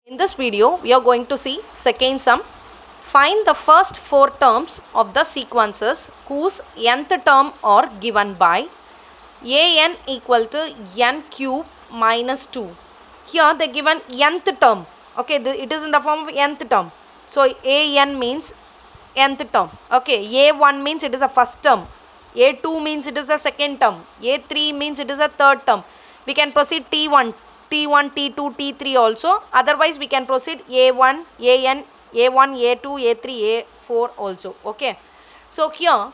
In this video, we are going to see second sum. Find the first four terms of the sequences whose nth term are given by an equal to n cube minus 2. Here they given nth term. Okay, it is in the form of nth term. So an means nth term. Okay, a1 means it is a first term. a2 means it is a second term. a3 means it is a third term. We can proceed t1, t2, t3 also. Otherwise we can proceed a1, an, a1, a2, a3, a4 also. Okay, so here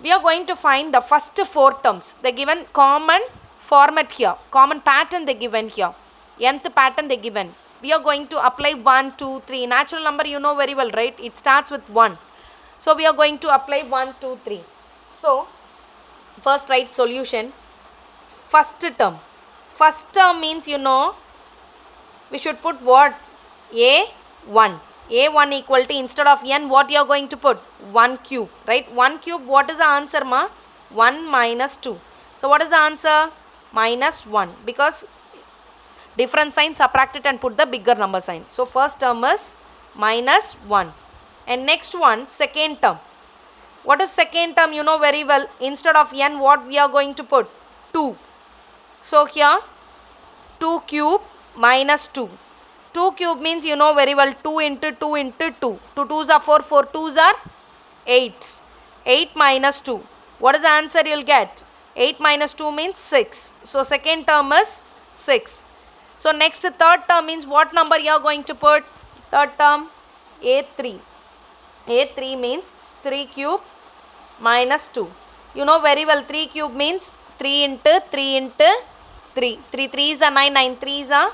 we are going to find the first four terms. They given common format here, common pattern they given here, nth pattern they given. We are going to apply 1, 2, 3. Natural number you know very well, right? It starts with 1. So we are going to apply 1, 2, 3. So first write solution. First term. First term means you know we should put what? a1. a1 equal to, instead of n, what you are going to put? 1 cube, right? 1 cube, what is the answer, ma? 1 minus 2. So what is the answer? Minus 1, because different sign, subtract it and put the bigger number sign. So first term is minus 1. And next one, second term. What is second term? You know very well. Instead of n, what we are going to put? 2. So here 2 cube minus 2. 2 cube means you know very well, 2 into 2 into 2. 2 2s are 4, 4 2s are 8. 8 minus 2. What is the answer you will get? 8 minus 2 means 6. So second term is 6. So next third term means what number you are going to put? Third term a3. a3 means 3 cube minus 2. You know very well, 3 cube means 3 into 3 into 3. 3 3s are 9, 9 3s are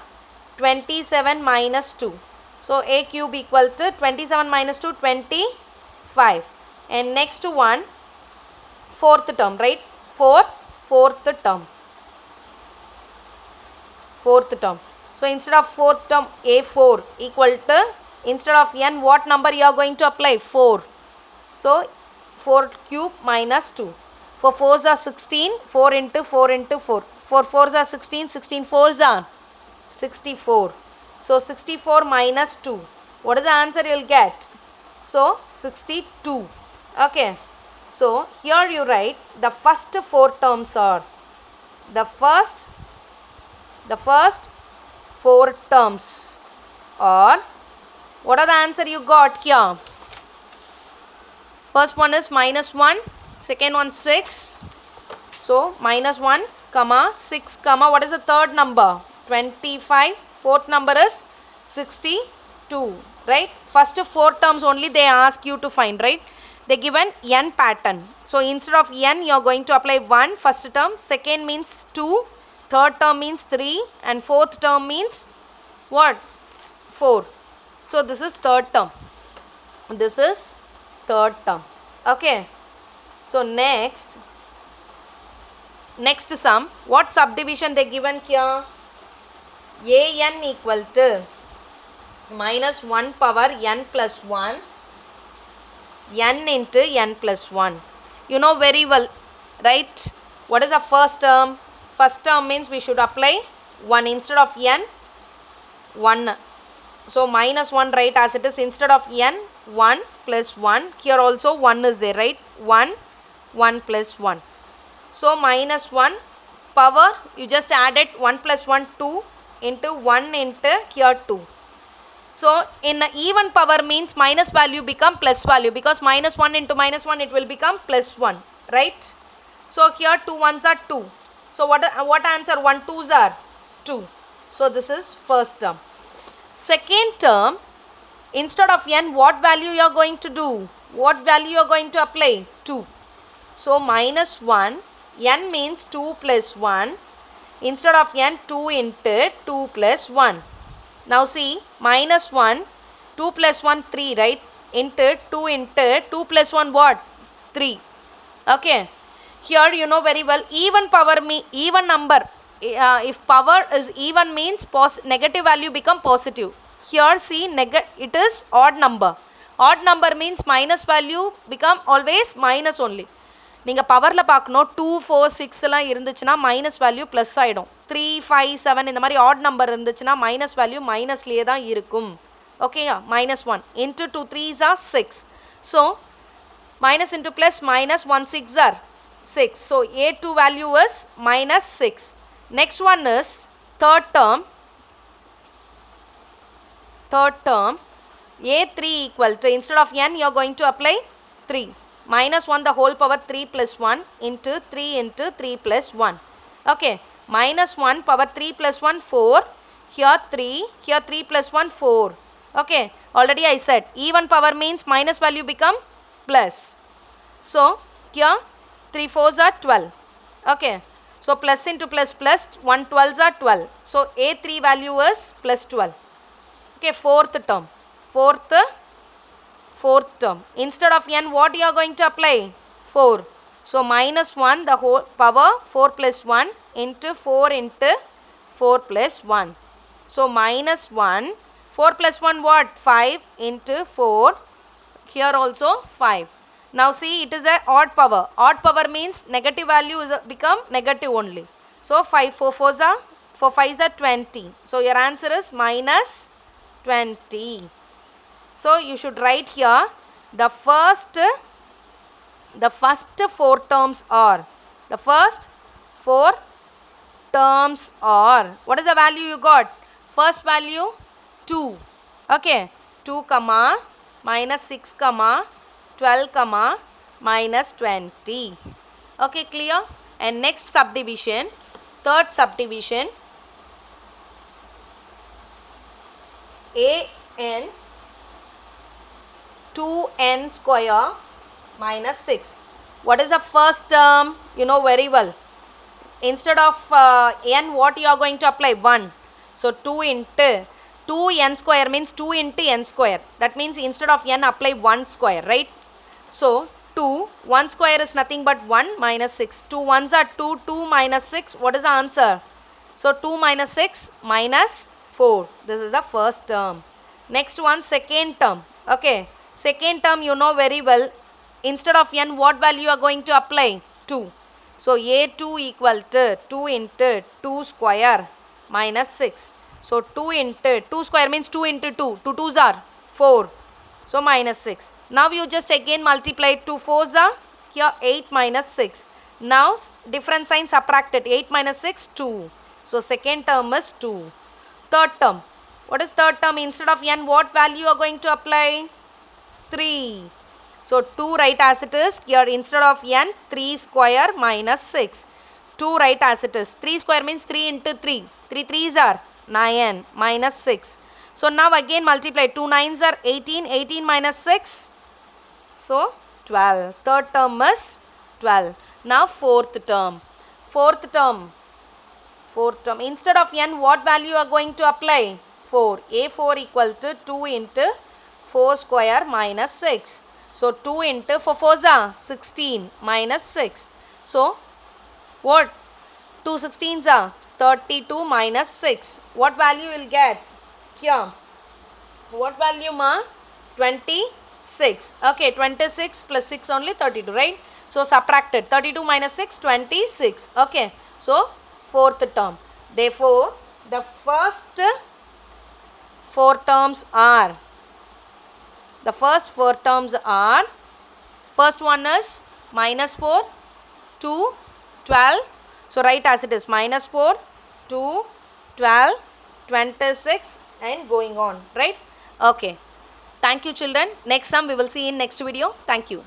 27 minus 2. So a cube equal to 27 minus 2, 25. And next one, fourth term, right? Fourth term. Fourth term. So instead of fourth term a4 equal to, instead of n, what number you are going to apply? 4. So 4 cube minus 2. 4 4s are 16, 4 into 4 into 4. 4 4s are 16, 16 4s are 64. So 64 minus 2. What is the answer you will get? So 62. Okay. So here you write the first four terms are, the first four terms are, what are the answer you got here? First one is minus 1, second one 6. So minus 1, comma 6, comma what is the third number? 25. Fourth number is 62, right? First four terms only they ask you to find, right? They given n pattern. So instead of n you are going to apply 1 first term, second means 2, third term means 3, and fourth term means what? 4. So this is third term. This is third term. Okay. So next sum, what subdivision they given here? an equal to minus 1 power n plus 1, n into n plus 1. You know very well, right? What is the first term? First term means we should apply 1 instead of n, 1. So minus 1, right, as it is, instead of n, 1 plus 1. Here also 1 is there, right? 1, 1 plus 1. So minus 1 power, you just added 1 plus 1, 2 into 1 into here 2. So in even power means minus value become plus value, because minus 1 into minus 1 it will become plus 1, right? So here 2 1s are 2. So what answer? 1 2s are 2. So this is first term. Second term, instead of n, what value you are going to do? What value you are going to apply? 2. So minus 1, n means 2 plus 1. Instead of n, 2 into 2 plus 1. Now see, minus 1, 2 plus 1, 3, right? Into 2 plus 1, what? 3. Okay. Here you know very well, even power even number. If power is even means negative value become positive. Here see, it is odd number. Odd number means minus value become always minus only. நீங்கள் பவரில் பார்க்கணும் 2 4 6 எல்லாம் இருந்துச்சுன்னா minus value plus ஆகிடும். 3, 5, 7 இந்த மாதிரி add number இருந்துச்சுன்னா minus value மைனஸ்லேயே தான் இருக்கும். ஓகேயா, -1 into 2 3s are 6. So minus into plus minus 1 6 are 6. So A2 value is -6. Next one is third term. A3 equal to, instead of n you are going to apply 3. -1 the whole power 3 plus 1 into 3 into 3 plus 1. Okay, -1 power 3 plus 1 4. Here 3, here 3 plus 1 4. Okay, already I said even power means minus value become plus. So here 3 4s are 12. Okay, so plus into plus plus 1 12s are 12. So A3 value is plus 12. Okay, fourth term. Fourth term. Instead of n, what you are going to apply? 4. So -1 the whole power 4 plus 1 into 4 into 4 plus 1. So -1, 4 plus 1 what? 5 into 4. Here also 5. Now see, it is a odd power. Odd power means negative value is become negative only. So 5 4 4s are 4 5s are 20. So your answer is -20. So you should write here the first 4 terms are, the first 4 terms are, what is the value you got? First value 2. Okay, 2 comma -6 comma 12 comma -20. Okay, clear? And next subdivision, third subdivision, an 2n square minus 6. What is the first term? You know very well. Instead of n, what you are going to apply? 1. So 2 into 2n square means 2 into n square. That means instead of n, apply 1 square, right? So 2, 1 square is nothing but 1 minus 6. 2 1s are 2, 2 minus 6. What is the answer? So 2 minus 6 minus 4. This is the first term. Next one, second term. Okay, second term you know very well. Instead of n, what value you are going to apply? 2. So A2 equal to 2 into 2 square minus 6. So 2 into 2 square means 2 into 2. 2 2s are 4. So minus 6. Now you just again multiply 2 4s are here 8 minus 6. Now different sign subtracted. 8 minus 6 2. So second term is 2. Third term. What is third term? Instead of n, what value you are going to apply? 3. So 2 write as it is. Here instead of n, 3 square minus 6. 2 write as it is. 3 square means 3 into 3. 3 3s are 9 minus 6. So now again multiply. 2 9s are 18. 18 minus 6. So 12. Third term is 12. Now fourth term. Fourth term. Instead of n, what value you are going to apply? 4. A4 equal to 2 into 4 square minus 6. So 2 into 4 4s are 16 minus 6. So what? 2 16s are 32 minus 6. What value will get? Here. What value ma? 26. Okay, 26 plus 6 only 32, right? So subtracted. 32 minus 6, 26. Okay. So fourth term. Therefore, the first 4 terms are, first one is -4, 2, 12. So write as it is, -4, 2, 12, 26 and going on, right? Okay. Thank you children. Next sum we will see in next video. Thank you.